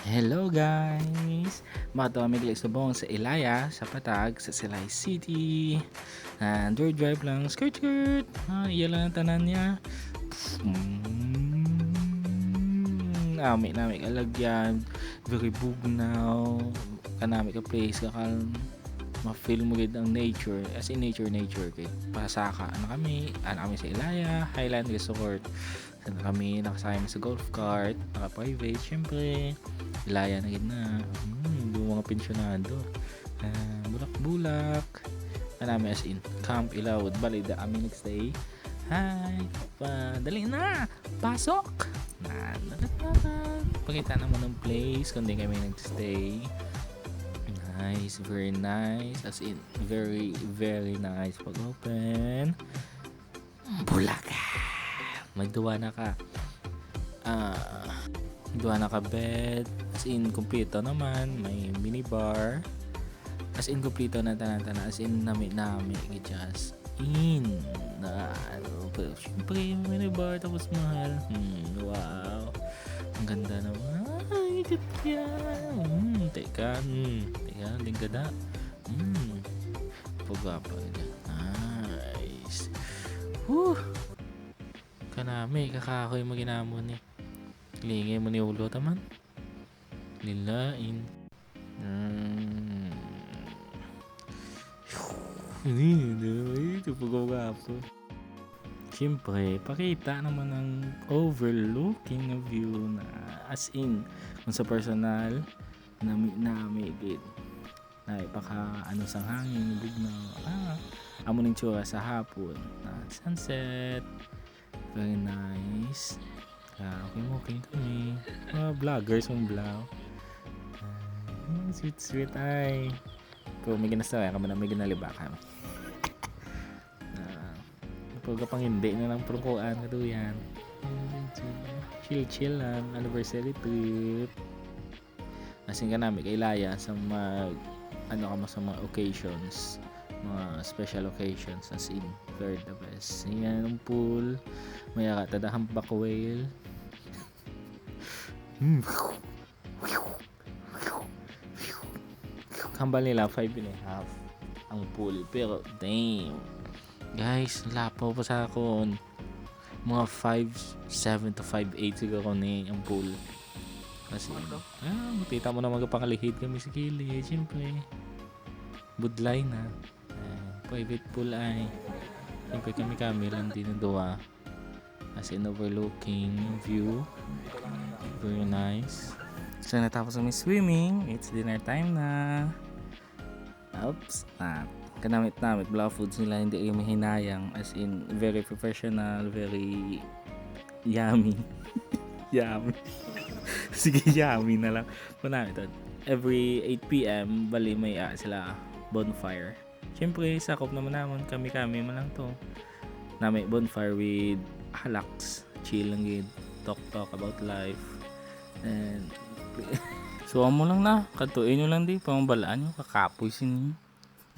Hello guys! Mato kami subong sa Ilaya, sa Patag, sa Silay City. Android drive lang, skirt skirt. Iya lang ang tanan niya. Nami kalagyan, very bugnaw. Kanami ka place ka kalm. Ma-feel mo gid ang nature, as in nature kay pasaka kami sa Ilaya Highland Resort. Sana kami nakasama sa golf cart, naka-private syempre. Ilaya na gid na. Yung mga pensyonado. Bulak-bulak. Anami as in Camp Ilawod bali da kami nagstay. Hi! Dali na! Pasok! Pakita naman ng place kung di kami nagstay. Nice, very nice. As in, very nice pag open. Bulaga! May duwa na ka. Duwa na ka bed. As in, kompleto naman. May minibar. As in, kompleto na tanan-tanan. As in, nami. Just in. Siyempre, minibar. Tapos mahal. Wow. Ang ganda naman. Ay, ganda. Teka, lingkada. Pagwapa. Nice. Woo! Kanami, kakakoy maginamon eh. Lingay mo ni ulo taman. Lilain. Ito pagwapa. Siyempre, pakita naman ang overlooking na view na as in, kung sa personal, namigid. Na ipaka sa hangin, bugnaw. Amo ning tsura sa hapon. Sunset. Very nice. Okay kami. Vloggers mong vlog. Sweet ay. Kung may ginasaway ka man, may ginalibakan. Pagka pang hindi na lang prokuan ka yan. Chill lang. Anniversary trip. Asin ka namin kay Laya sa sa mga occasions. Mga special occasions as in very the best. Yan ang pool. May tadahang back whale. Kambal nila 5.5 ang pool. Pero damn. Guys, lapaw pa sa akon. Mga 5.7 to 5.8 siguro ni ang pool. Kasi, matita mo na magpakalihid kami sa kilid. Siyempre, budlay na. Private pool ay. Siyempre kami lang din na duwa. As in overlooking view. Very nice. So, natapos kami swimming. It's dinner time na. Oops. Kanamit Black Foods nila hindi kayo mahinayang, as in very professional, very yummy. Yummy. Sige, yummy na lang. Panamit every 8 p.m. bali may sila bonfire. Siyempre sakop naman kami man lang to. May bonfire with halaks, chill lang gid, talk about life. And so amo lang na, katuin nyo lang di pambalaan nyo, kakapoy sinyo.